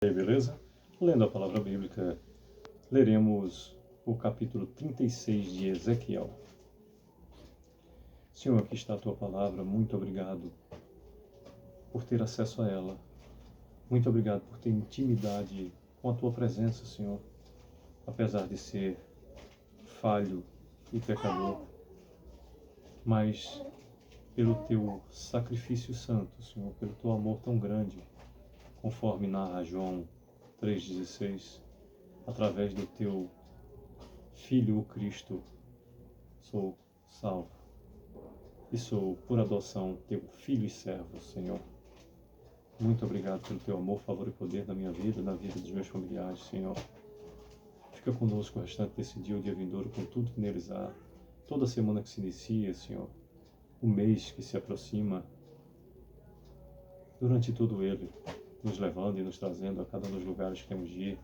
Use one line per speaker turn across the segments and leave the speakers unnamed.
E aí, beleza? Lendo a palavra bíblica, leremos o capítulo 36 de Ezequiel. Senhor, aqui está a tua palavra, muito obrigado por ter acesso a ela. Muito obrigado por ter intimidade com a tua presença, Senhor. Apesar de ser falho e pecador, mas pelo teu sacrifício santo, Senhor, pelo teu amor tão grande, conforme narra João 3,16, através do teu Filho, o Cristo, sou salvo. E sou, por adoção, teu filho e servo, Senhor. Muito obrigado pelo teu amor, favor e poder na minha vida, na vida dos meus familiares, Senhor. Fica conosco o restante desse dia, o dia vindouro, com tudo que neles há. Toda semana que se inicia, Senhor. O mês que se aproxima. Durante todo ele, nos levando e nos trazendo a cada um dos lugares que temos de ir.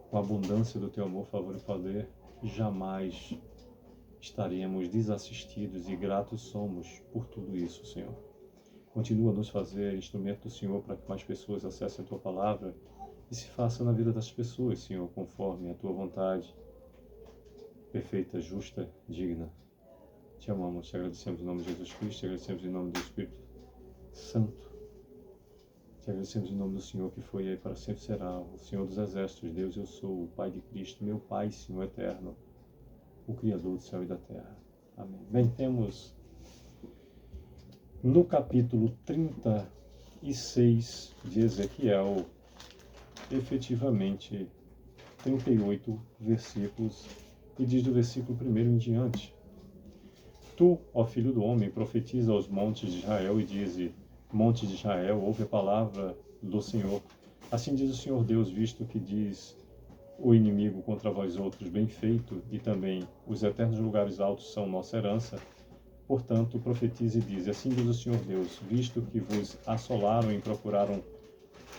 Com a abundância do teu amor, favor e poder, jamais estaremos desassistidos e gratos somos por tudo isso, Senhor. Continua a nos fazer instrumento do Senhor para que mais pessoas acessem a tua palavra e se faça na vida das pessoas, Senhor, conforme a tua vontade, perfeita, justa, digna. Te amamos, te agradecemos em nome de Jesus Cristo, te agradecemos em nome do Espírito Santo. Te agradecemos em nome do Senhor que foi e aí para sempre será, o Senhor dos Exércitos, Deus eu sou, o Pai de Cristo, meu Pai, Senhor eterno, o Criador do céu e da terra. Amém. Bem, temos no capítulo 36 de Ezequiel, efetivamente 38 versículos, e diz do versículo 1 em diante: Tu, ó filho do homem, profetiza aos montes de Israel e dize: Monte de Israel, ouve a palavra do Senhor. Assim diz o Senhor Deus, visto que diz o inimigo contra vós outros, bem feito, e também os eternos lugares altos são nossa herança. Portanto, profetize e diz: Assim diz o Senhor Deus, visto que vos assolaram e procuraram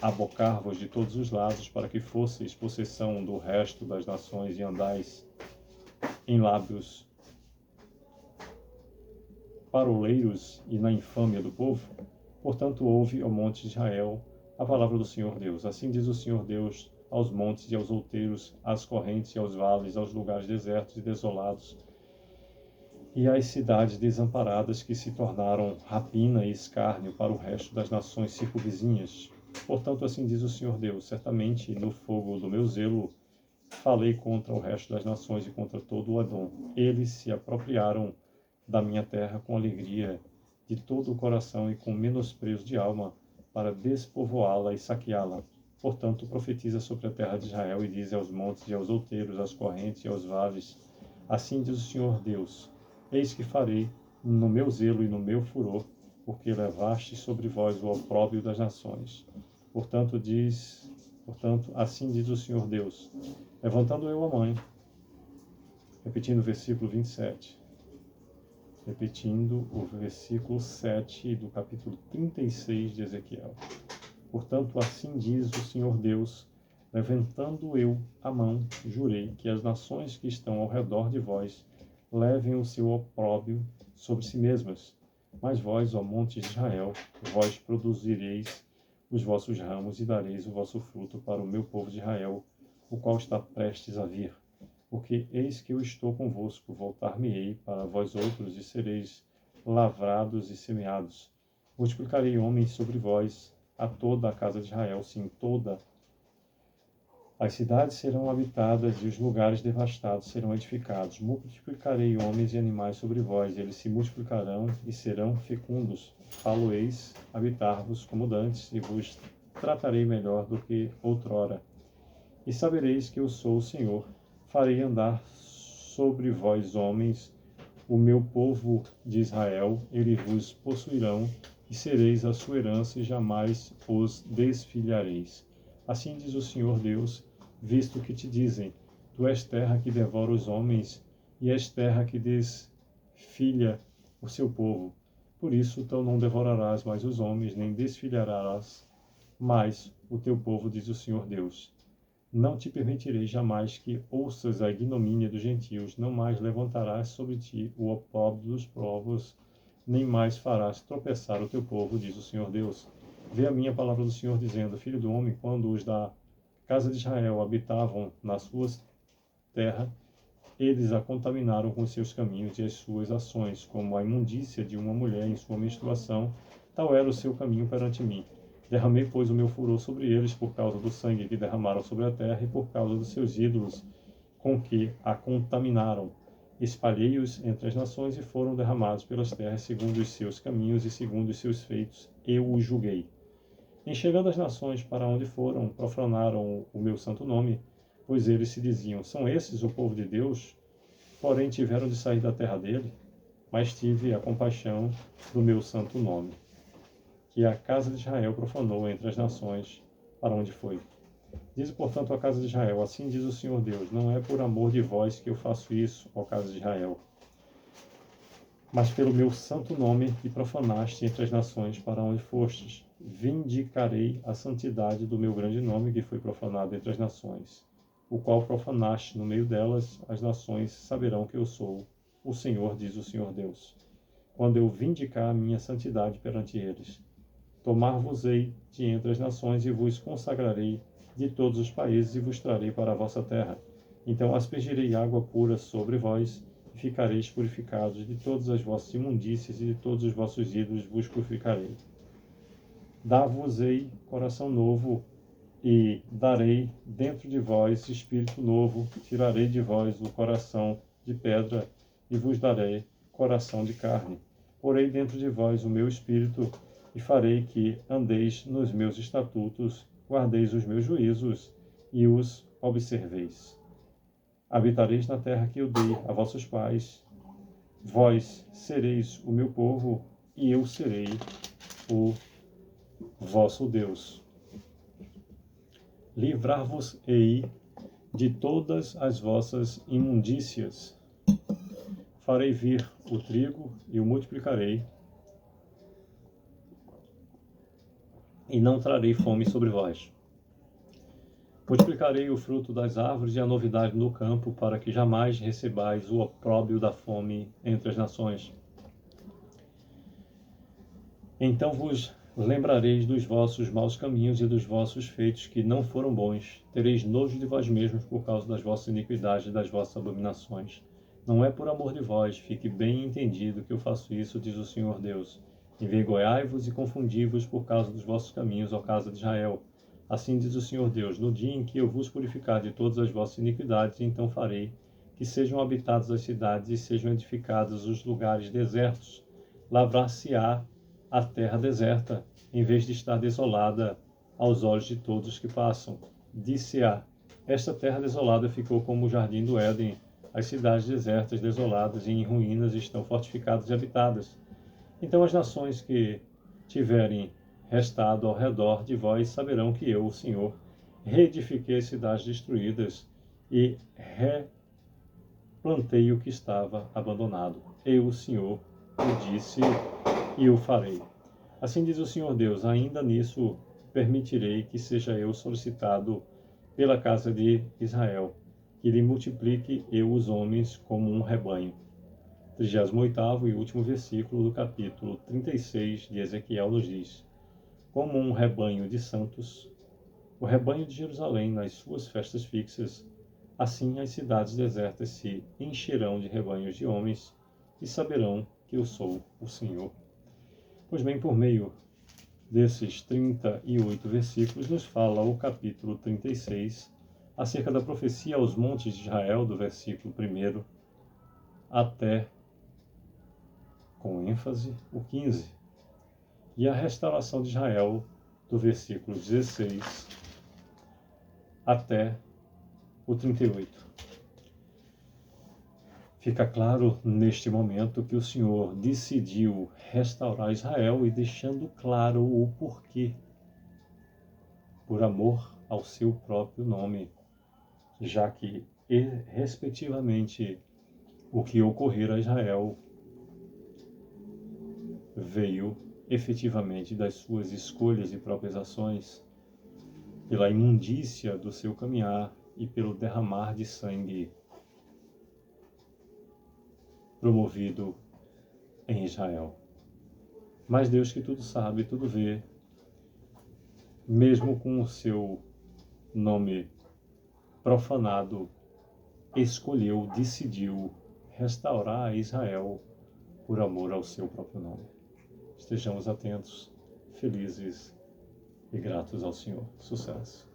abocar-vos de todos os lados, para que fosseis possessão do resto das nações e andais em lábios paroleiros e na infâmia do povo. Portanto, ouve, ó monte de Israel, a palavra do Senhor Deus. Assim diz o Senhor Deus aos montes e aos outeiros, às correntes e aos vales, aos lugares desertos e desolados, e às cidades desamparadas que se tornaram rapina e escárnio para o resto das nações circunvizinhas. Portanto, assim diz o Senhor Deus, certamente no fogo do meu zelo falei contra o resto das nações e contra todo o Edom. Eles se apropriaram da minha terra com alegria de todo o coração e com menosprezo de alma, para despovoá-la e saqueá-la. Portanto, profetiza sobre a terra de Israel e diz aos montes e aos outeiros, às correntes e aos vales: Assim diz o Senhor Deus: Eis que farei no meu zelo e no meu furor, porque levaste sobre vós o opróbrio das nações. Portanto, assim diz o Senhor Deus: Levantando eu a mãe, repetindo o versículo 27, repetindo o versículo 7 do capítulo 36 de Ezequiel. Portanto, assim diz o Senhor Deus: Levantando eu a mão, jurei que as nações que estão ao redor de vós levem o seu opróbrio sobre si mesmas. Mas vós, ó monte de Israel, vós produzireis os vossos ramos e dareis o vosso fruto para o meu povo de Israel, o qual está prestes a vir. Porque eis que eu estou convosco, voltar-me-ei para vós outros e sereis lavrados e semeados. Multiplicarei homens sobre vós, a toda a casa de Israel, sim, toda. As cidades serão habitadas e os lugares devastados serão edificados. Multiplicarei homens e animais sobre vós, eles se multiplicarão e serão fecundos. Falo-eis habitar-vos como dantes, e vos tratarei melhor do que outrora. E sabereis que eu sou o Senhor. Farei andar sobre vós homens, o meu povo de Israel, eles vos possuirão, e sereis a sua herança, e jamais os desfilhareis. Assim diz o Senhor Deus, visto que te dizem: Tu és terra que devora os homens, e és terra que desfilha o seu povo. Por isso, então não devorarás mais os homens, nem desfilharás mais o teu povo, diz o Senhor Deus. Não te permitirei jamais que ouças a ignomínia dos gentios, não mais levantarás sobre ti o opróbrio dos povos, nem mais farás tropeçar o teu povo, diz o Senhor Deus. Vê a minha palavra do Senhor dizendo: Filho do homem, quando os da casa de Israel habitavam na sua terra, eles a contaminaram com seus caminhos e as suas ações, como a imundícia de uma mulher em sua menstruação, tal era o seu caminho perante mim. Derramei, pois, o meu furor sobre eles por causa do sangue que derramaram sobre a terra e por causa dos seus ídolos com que a contaminaram. Espalhei-os entre as nações e foram derramados pelas terras segundo os seus caminhos e segundo os seus feitos. Eu os julguei. Em chegando as nações para onde foram, profanaram o meu santo nome, pois eles se diziam, são esses o povo de Deus? Porém tiveram de sair da terra dele, mas tive a compaixão do meu santo nome, que a casa de Israel profanou entre as nações para onde foi. Diz, portanto, a casa de Israel, assim diz o Senhor Deus, não é por amor de vós que eu faço isso, ó casa de Israel, mas pelo meu santo nome que profanaste entre as nações para onde fostes. Vindicarei a santidade do meu grande nome que foi profanado entre as nações, o qual profanaste no meio delas, as nações saberão que eu sou o Senhor, diz o Senhor Deus, quando eu vindicar a minha santidade perante eles. Tomar-vos-ei de entre as nações e vos consagrarei de todos os países e vos trarei para a vossa terra. Então aspergirei água pura sobre vós e ficareis purificados de todas as vossas imundícias e de todos os vossos ídolos vos purificarei. Dar-vos-ei coração novo e darei dentro de vós espírito novo, tirarei de vós o coração de pedra e vos darei coração de carne. Porei dentro de vós o meu espírito e farei que andeis nos meus estatutos, guardeis os meus juízos e os observeis. Habitareis na terra que eu dei a vossos pais. Vós sereis o meu povo e eu serei o vosso Deus. Livrar-vos-ei de todas as vossas imundícias. Farei vir o trigo e o multiplicarei, e não trarei fome sobre vós. Multiplicarei o fruto das árvores e a novidade no campo, para que jamais recebais o opróbrio da fome entre as nações. Então vos lembrareis dos vossos maus caminhos e dos vossos feitos que não foram bons. Tereis nojo de vós mesmos por causa das vossas iniquidades e das vossas abominações. Não é por amor de vós, fique bem entendido que eu faço isso, diz o Senhor Deus. Envergonhai-vos e confundi-vos por causa dos vossos caminhos, ó casa de Israel. Assim diz o Senhor Deus, no dia em que eu vos purificar de todas as vossas iniquidades, então farei que sejam habitadas as cidades e sejam edificados os lugares desertos. Lavrar-se-á a terra deserta, em vez de estar desolada aos olhos de todos que passam. Disse-a, esta terra desolada ficou como o jardim do Éden, as cidades desertas, desoladas e em ruínas estão fortificadas e habitadas. Então as nações que tiverem restado ao redor de vós saberão que eu, o Senhor, reedifiquei as cidades destruídas e replantei o que estava abandonado. Eu, o Senhor, o disse e o farei. Assim diz o Senhor Deus, ainda nisso permitirei que seja eu solicitado pela casa de Israel, que lhe multiplique eu os homens como um rebanho. 38º e último versículo do capítulo 36 de Ezequiel nos diz: como um rebanho de santos, o rebanho de Jerusalém nas suas festas fixas, assim as cidades desertas se encherão de rebanhos de homens e saberão que eu sou o Senhor. Pois bem, por meio desses 38 versículos, nos fala o capítulo 36 acerca da profecia aos montes de Israel, do versículo 1 até, com ênfase, o 15, e a restauração de Israel, do versículo 16 até o 38. Fica claro neste momento que o Senhor decidiu restaurar Israel e deixando claro o porquê. Por amor ao seu próprio nome, já que, respectivamente, o que ocorrer a Israel veio efetivamente das suas escolhas e próprias ações, pela imundícia do seu caminhar e pelo derramar de sangue promovido em Israel. Mas Deus, que tudo sabe, tudo vê, mesmo com o seu nome profanado, escolheu, decidiu restaurar Israel por amor ao seu próprio nome. Estejamos atentos, felizes e gratos ao Senhor. Sucesso!